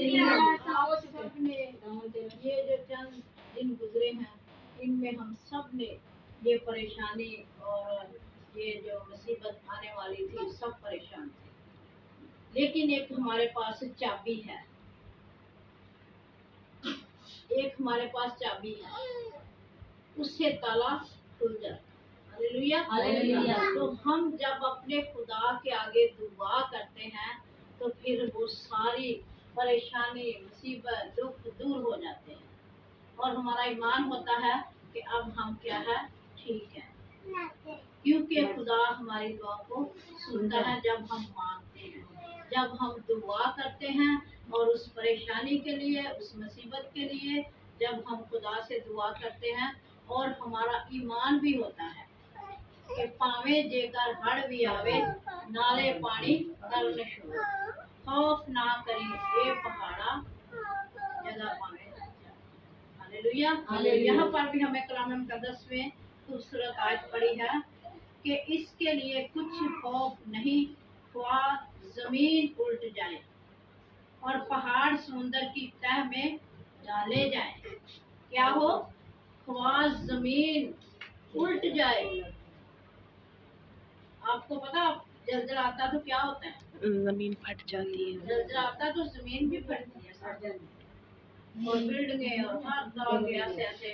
आप सबने ये जो चंद दिन गुजरे हैं, इनमें हम सब ने ये परेशानी और ये जो मुसीबत आने वाली थी, सब परेशान थे। लेकिन एक हमारे पास चाबी है, एक हमारे पास चाबी है, उससे ताला खुल जाता। Hallelujah, hallelujah. तो हम जब अपने खुदा के आगे दुआ करते हैं तो फिर वो सारी परेशानी, मुसीबत, दुख दूर हो जाते हैं और हमारा ईमान होता है कि अब हम क्या है, ठीक है, क्योंकि खुदा हमारी दुआ को सुनता है जब हम मांगते हैं, जब हम दुआ करते हैं और उस परेशानी के लिए, उस मुसीबत के लिए जब हम खुदा से दुआ करते हैं और हमारा ईमान भी होता है कि पावे जेकर हड़ भी आवे नाले पानी करने शुरू, खौफ ना करी ए पहाड़ा जगह पावे। Hallelujah, hallelujah. यहाँ पर भी हमें कलाम मुकद्दस में खूबसूरत आयत पड़ी है कि इसके लिए कुछ खौफ नहीं, ख्वा जमीन उल्ट जाए और पहाड़ समुद्र की तह में डाले जाए। क्या हो? ख्वा जमीन उल्ट जाए। आपको पता, जलजला आता तो क्या होता है? जमीन फट जाती है। जलजला आता तो जमीन भी फटती है और बिल्डिंगें और हर तरह के ऐसे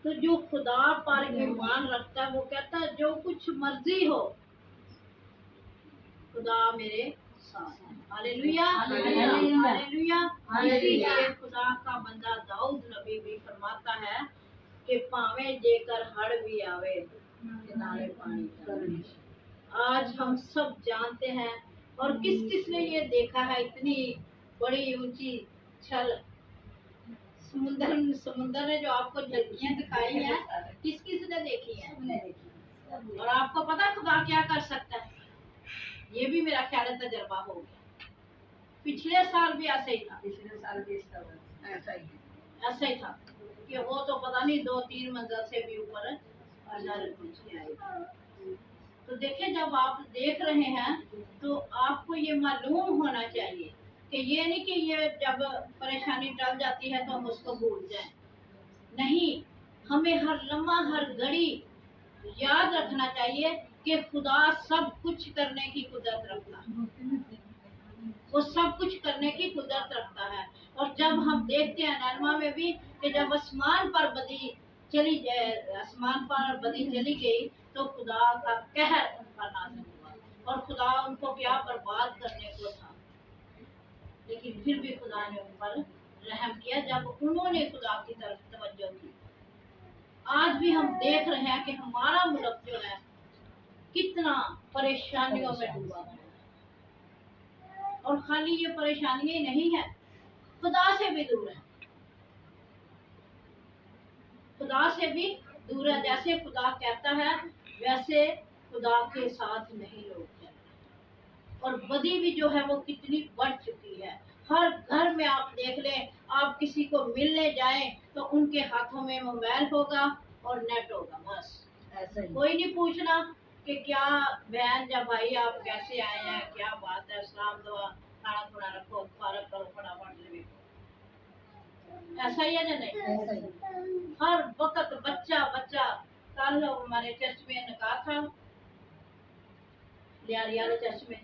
तो जो खुदा पर ईमान रखता है वो कहता है जो कुछ मर्जी हो, खुदा मेरे साथ है। Hallelujah, hallelujah. इसीलिए खुदा का बंदा दाऊद नबी भी फरमाता है कि पावे जेकर हड़ भी आवे किनारे पानी का। आज हम सब जानते हैं और किस किस ने ये देखा है, इतनी बड़ी ऊंची छल समुंदर ने जो आपको झलकियां दिखाई हैं, किस किस ने देखी है? और आपको पता खुदा क्या कर सकता है? ये भी मेरा ख्याल है तजर्बा हो गया। पिछले साल भी ऐसा ही था, पिछले साल भी ऐसा ही था कि वो तो पता नहीं 2-3 मंजिल से भी ऊपर तो देखें, जब आप देख रहे हैं तो आपको ये मालूम होना चाहिए कि ये नहीं कि ये जब परेशानी टल जाती है तो हम उसको भूल जाएं। नहीं, हमें हर लम्हा, हर घड़ी याद रखना चाहिए कि खुदा सब कुछ करने की कुदरत रखता है, वो सब कुछ करने की कुदरत रखता है। और जब हम देखते हैं नरमा में भी कि जब आसमान पर बदी चली गई तो खुदा का कहर उन पर नाज़िल हुआ और खुदा उनको क्या बर्बाद करने को था, लेकिन फिर भी खुदा ने उन पर रहम किया जब उन्होंने खुदा की तरफ तवज्जो की। आज भी हम देख रहे हैं कि हमारा मुल्क जो है कितना परेशानियों में डूबा है और खाली ये परेशानियां ही नहीं है, खुदा से भी दूर है, खुदा से भी दूर है। जैसे खुदा कहता है वैसे खुदा के साथ नहीं लोग चलते और बदी भी जो है वो कितनी बढ़ चुकी है। हर घर में आप देख लें, आप किसी को मिलने जाएं तो उनके हाथों में मोबाइल होगा और नेट होगा, बस ऐसा ही। कोई नहीं पूछना कि क्या बहन या भाई आप कैसे आए हैं, क्या बात है, सलाम दुआ, खाना खुना रखो, फारक करो, फटाफट ले। ऐसा ही है या नहीं? हर वक्त बच्चा बच्चा। कल हमारे चर्च में निकाह था, लियारियाले चर्च में,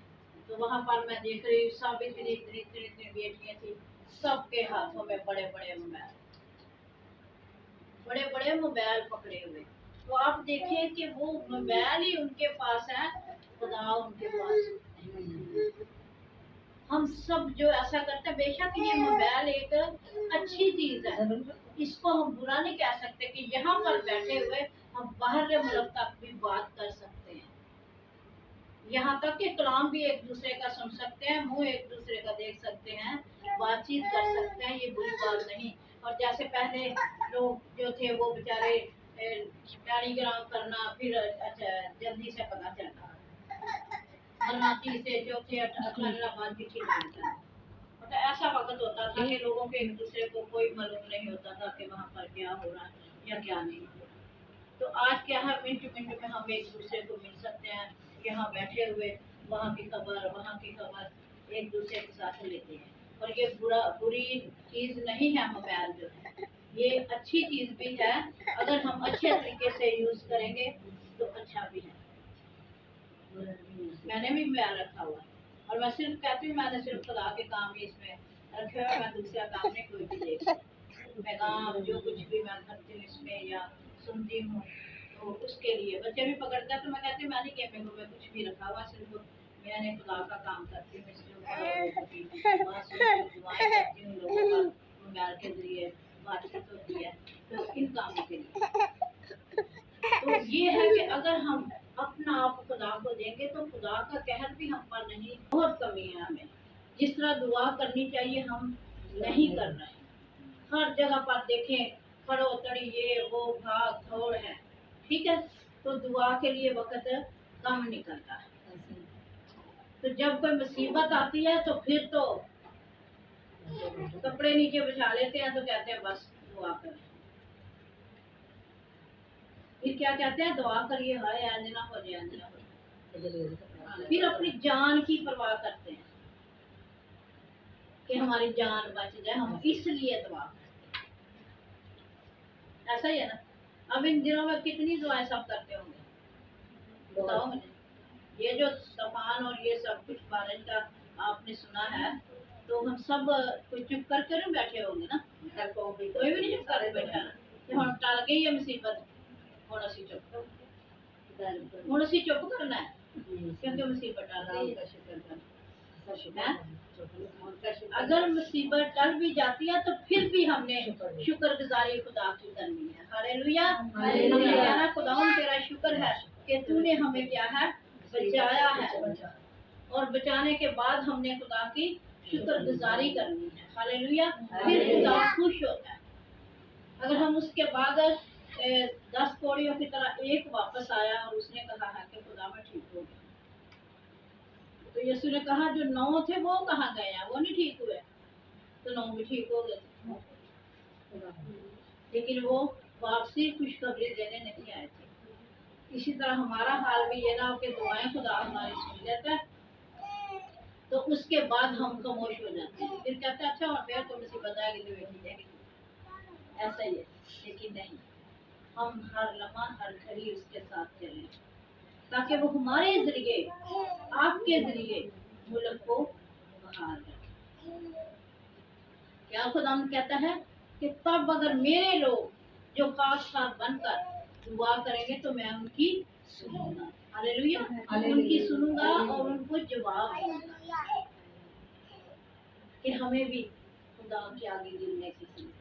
तो वहाँ पर मैं देख रही हूँ सब इतनी बेटियां थी, सबके हाथों में बड़े बड़े मोबाइल पकड़े हुए। तो आप देखिए कि वो मोबाइल ही उनके पास है, खुदा उनके पास। हम सब जो ऐसा करते हैं, बेशक ये मोबाइल एक अच्छी चीज है, इसको हम बुरा नहीं कह सकते कि यहाँ पर बैठे हुए हम बाहर के मुल्क तक भी बात कर सकते हैं, यहाँ तक कि कलाम भी एक दूसरे का सुन सकते हैं, मुंह एक दूसरे का देख सकते हैं, बातचीत कर सकते हैं, ये बुरी बात नहीं। और जैसे पहले लोग जो थे वो बेचारे टेलीग्राम करना, फिर अच्छा जल्दी से पता चलता, से चौथे 18 बाद चिट्ठी डालता, मतलब ऐसा वक्त होता था कि लोगों के एक दूसरे को कोई मालूम नहीं होता था कि वहाँ पर क्या हो रहा है या क्या नहीं हो रहा। तो आज क्या है, मिनट में हम एक दूसरे को मिल सकते हैं, यहाँ बैठे हुए, वहाँ की खबर एक दूसरे के साथ लेते हैं। और ये बुरी चीज नहीं है मोबाइल जो है, ये अच्छी चीज भी है। अगर हम अच्छे तरीके से यूज करेंगे तो अच्छा भी है। मैंने भी मोबाइल रखा हुआ है और मैं सिर्फ कहती हूँ, मैंने सिर्फ खुदा के काम ही इसमें रखे हुए, मैं दूसरा काम नहीं कोई भी देखती। मैं काम जो कुछ भी मैं करती हूँ इसमें या सुनती हूँ तो उसके लिए बच्चे भी पकड़ते हैं तो मैं कहती हूँ मैं नहीं गेमिंग में कुछ भी रखा हुआ, सिर्फ मैंने खुदा का काम करती हूँ इसके ऊपर दुआएं करती हूँ, लोगों का मोबाइल के जरिए बातचीत होती है तो इन कामों के लिए। तो ये है कि अगर हम अपना आप खुदा को देंगे तो खुदा का कहर भी हम पर नहीं, बहुत कमी है हमें। जिस तरह दुआ करनी चाहिए हम नहीं कर रहे हैं। हर जगह पर देखें खड़ो तड़ी ये वो भाग दौड़ है, ठीक है, तो दुआ के लिए वक्त कम निकलता है। तो जब कोई मुसीबत आती है तो फिर तो कपड़े नीचे बिछा लेते हैं तो कहते हैं बस दुआ करें। फिर क्या कहते हैं, दुआ करिए, हाय अंजना हो जाए, अंजना हो जाए। फिर अपनी जान की परवाह करते हैं कि हमारी जान बच जाए, हम इसलिए दुआ करते हैं। ऐसा ही है ना। अब इन दिनों में कितनी दुआएं सब करते होंगे, बताओ मुझे। ये जो तूफान और ये सब कुछ बारिश का आपने सुना है तो हम सब कोई चुप करके नहीं बैठे होंगे ना, कोई भी नहीं चुप करके बैठा कि हम टल गई है मुसीबत, ਹੁਣ ਅਸੀਂ चुप करना है क्योंकि मुसीबत टल गई है। अगर मुसीबत टल भी जाती है तो फिर भी हमने शुक्रगुजारी खुदा की करनी है। Hallelujah, hallelujah. खुदावन तेरा शुक्र है कि तूने हमें क्या है, बचाया है, और बचाने के बाद हमने खुदा की शुक्रगुजारी करनी है। हालेलुया, फिर खुदा खुश होता है। अगर हम उसके बाद 10 कोड़ियों की तरह एक वापस आया और उसने कहा है कि खुदा मैं ठीक हो गया, तो यीशु ने कहा जो 9 थे वो कहाँ गए हैं, वो नहीं ठीक हुए, तो 9 भी ठीक हो गए, लेकिन वो वापसी खुशखबरी देने नहीं आए थे। इसी तरह हमारा हाल भी ये ना हो कि दुआएं खुदा हमारी सुन लेता है तो उसके बाद हम खामोश हो जाते हैं, फिर कहते हैं अच्छा और फिर तो मुसीबत आएगी तो बेटी जाएगी, ऐसा ही है। लेकिन नहीं, हम हर लम्हा हर घड़ी उसके साथ चलें ताकि वो हमारे जरिए, आपके जरिए मुल्क को बहार करे। क्या खुदा कहता है कि तब अगर मेरे लोग जो खास बनकर दुआ करेंगे तो मैं उनकी सुनूंगा। हालेलुया, उनकी सुनूंगा और उनको जवाब दूंगा। कि हमें भी खुदा के आगे गिरने की जरूरत,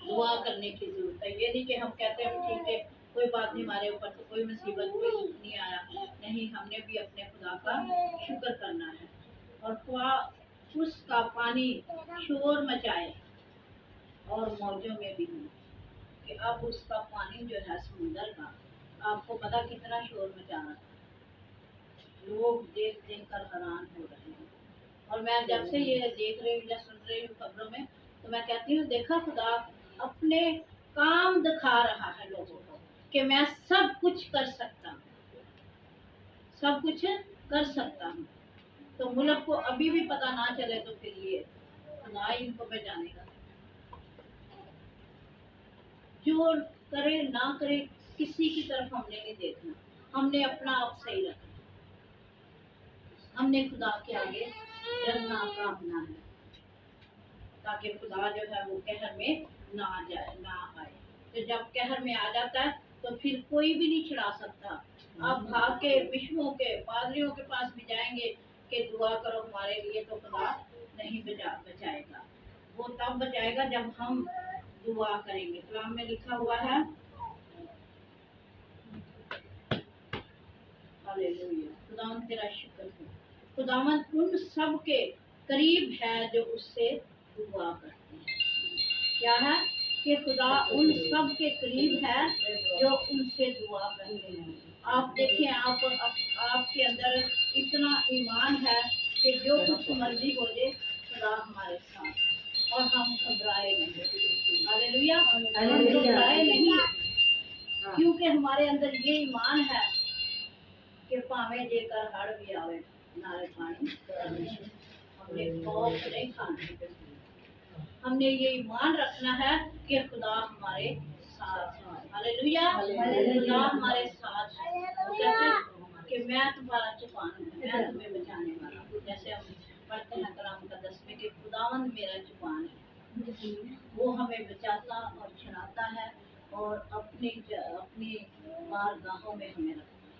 दुआ करने की जरूरत है। ये नहीं कि हम कहते हैं ठीक है कोई बात नहीं, हमारे ऊपर तो कोई मुसीबत कोई दुख नहीं आया, नहीं, हमने भी अपने खुदा का शुक्र करना है। और उसका पानी शोर मचाए और मौजों में भी हो कि अब उसका पानी जो है समुंदर का, आपको पता कितना शोर मचा रहा है, लोग देख देख कर हैरान हो रहे हैं। और मैं जब से ये देख रही हूँ या सुन रही हूँ खबरों में तो मैं कहती हूँ देखा खुदा अपने काम दिखा रहा है लोगों को कि मैं सब कुछ कर सकता हूँ, सब कुछ कर सकता हूँ। तो मुल्क को अभी भी पता ना चले तो फिर ये खुदा ही इनको बचानेगा। जो करे ना करे किसी की तरफ हमने नहीं देखना, हमने अपना आप सही रखना, हमने खुदा के आगे डरना कांपना है ताकि खुदा जो है वो कहर में ना आए। तो जब कहर में आ जाता है तो फिर कोई भी नहीं छिड़ा सकता। आप भाग के विश्वों के पादरियों के पास भी जाएंगे कि दुआ करो हमारे लिए, तो खुदा नहीं बचाएगा। वो तब बचाएगा जब हम दुआ करेंगे। कलाम में लिखा हुआ है, हालेलुया, खुदावन तेरा शुक्र है। खुदावन उन सब के करीब है जो उससे दुआ करते हैं। क्या है कि खुदा उन सब के करीब है जो उनसे दुआ करते हैं। आप देखें, आपके अंदर इतना ईमान है कि जो कुछ मर्जी हो जाए खुदा हमारे साथ और हम घबराए नहीं। हालेलुया, हम घबराए नहीं क्योंकि हमारे अंदर ये ईमान है कि भावे जेकर हड़ भी आवे नारे पानी हमने खौफ नहीं खाना, हमने ये ईमान रखना है कि खुदा हमारे साथ है। हालेलुया, खुदा हमारे साथ है। वो कहते हैं कि मैं तुम्हारा चौपान हूँ, मैं तुम्हें बचाने वाला हूँ। जैसे हम पढ़ते हैं कलाम का 10 में कि खुदावंद मेरा चौपान है, वो हमें बचाता और छुड़ाता है और अपनी बारगाहों में हमें रखता है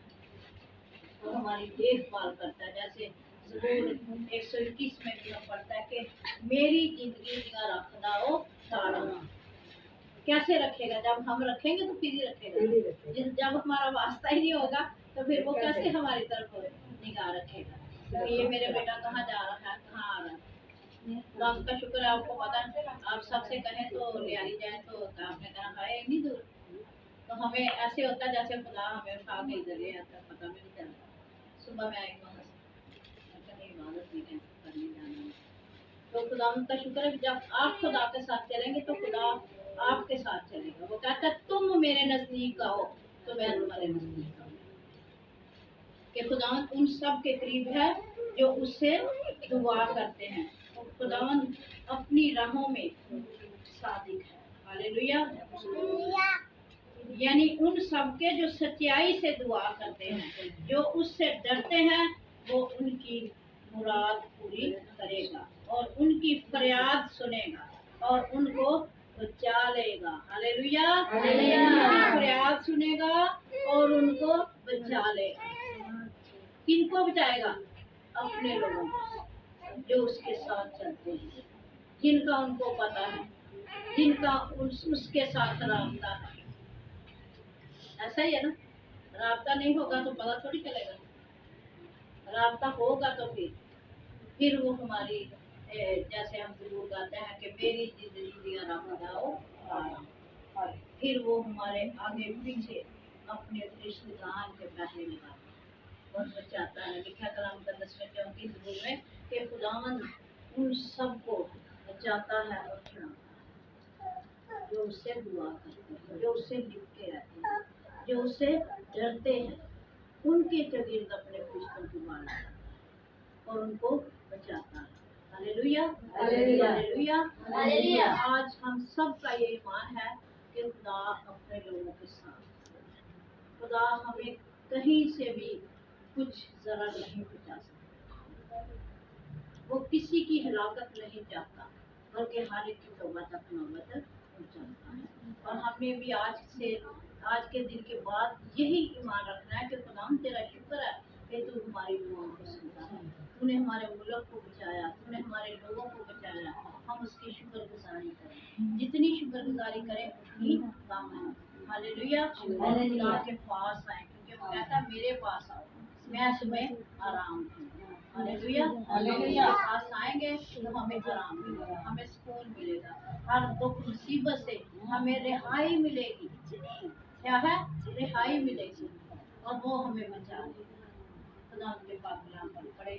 और हमारी देखभाल करता है। जैसे ज़बूर 121 में भी पढ़ता है कि मेरी जिंदगी दिया रखदा ओ ताड़ा। कैसे रखेगा? जब हम रखेंगे तो फिर ही रखेगा। जब हमारा वास्ता ही नहीं होगा तो फिर वो कैसे हमारी तरफ निगाह रखेगा? तो ये मेरे बेटा कहाँ जा रहा है, कहाँ आ रहा है? खुदा का शुक्र है, आपको पता है, आप सबसे कहें तो ले आई जाए तो आपने कहा है इतनी दूर। तो हमें ऐसे होता है जैसे खुदा हमें उठा के इधर ले आता, पता भी नहीं चलता। सुबह में आई वहाँ से इबादत नहीं करने जाना है। तो खुदा का शुक्र है, जब आप खुदा के साथ चलेंगे तो खुदा आपके साथ चलेगा। वो कहता है तुम मेरे नजदीक आओ तो मैं तुम्हारे नजदीक आऊँ। कि खुदावंद उन सब के करीब है जो उससे दुआ करते हैं। और खुदावंद अपनी राहों में सादिक है। हालेलुया, यानी उन सब के जो सच्चाई से दुआ करते हैं, जो उससे डरते हैं, वो उनकी मुराद पूरी करेगा और उनकी फरियाद सुनेगा और उनको बचा लेगा। हालेलुया, उनकी फरियाद सुनेगा और उनको बचा लेगा। किनको बचाएगा? अपने लोगों को जो उसके साथ चलते हैं, जिनका उनको पता है, जिनका उसके साथ राब्ता है। ऐसा ही है ना, राब्ता नहीं होगा तो पता थोड़ी चलेगा। राब्ता होगा तो फिर वो हमारी जैसे हम जरूर गाते हैं कि मेरी जिंदगी दिया राब्ता हो, फिर वो हमारे आगे पीछे अपने रिश्तेदार के पहले लगाता और बचाता है। लिखा कलाम का 10 में कि खुदावंद उन सबको बचाता है और छुड़ाता है जो उससे दुआ करते हैं, जो उससे लिपटे रहते हैं, जो उससे डरते हैं। उनके चगिर्द अपने पुस्तकों की मारता है और उनको बचाता है। Hallelujah, hallelujah, hallelujah. आज हम सब का ये ईमान है कि खुदा अपने लोगों के साथ है। खुदा हमें कहीं से भी कुछ जरा नहीं बचा सकता। वो किसी की हलाकत नहीं चाहता, बल्कि हर एक की तौबा तक नौबत पहुंचाता है। और हमें भी आज के दिन के बाद यही ईमान रखना है कि खुदा तेरा शुक्र है कि तू हमारी दुआओं को सुनता है। तूने हमारे मुल्क को बचाया, तूने हमारे लोगों को बचाया। हम उसकी शुक्रगुजारी करें, जितनी शुक्रगुजारी करें उतनी कम है। हालेलुया, खुदा के पास आए, क्योंकि वो कहता है मेरे पास आओ, मैं तुम्हें आराम दूंगा। Hallelujah, hallelujah. पास आएंगे तो हमें आराम मिलेगा, हमें सुकून मिलेगा, हर दुख मुसीबत से हमें रिहाई मिलेगी। क्या है? रिहाई मिलेगी और वो हमें बचा लेगा। खुदा के पाक कलाम पर पढ़े।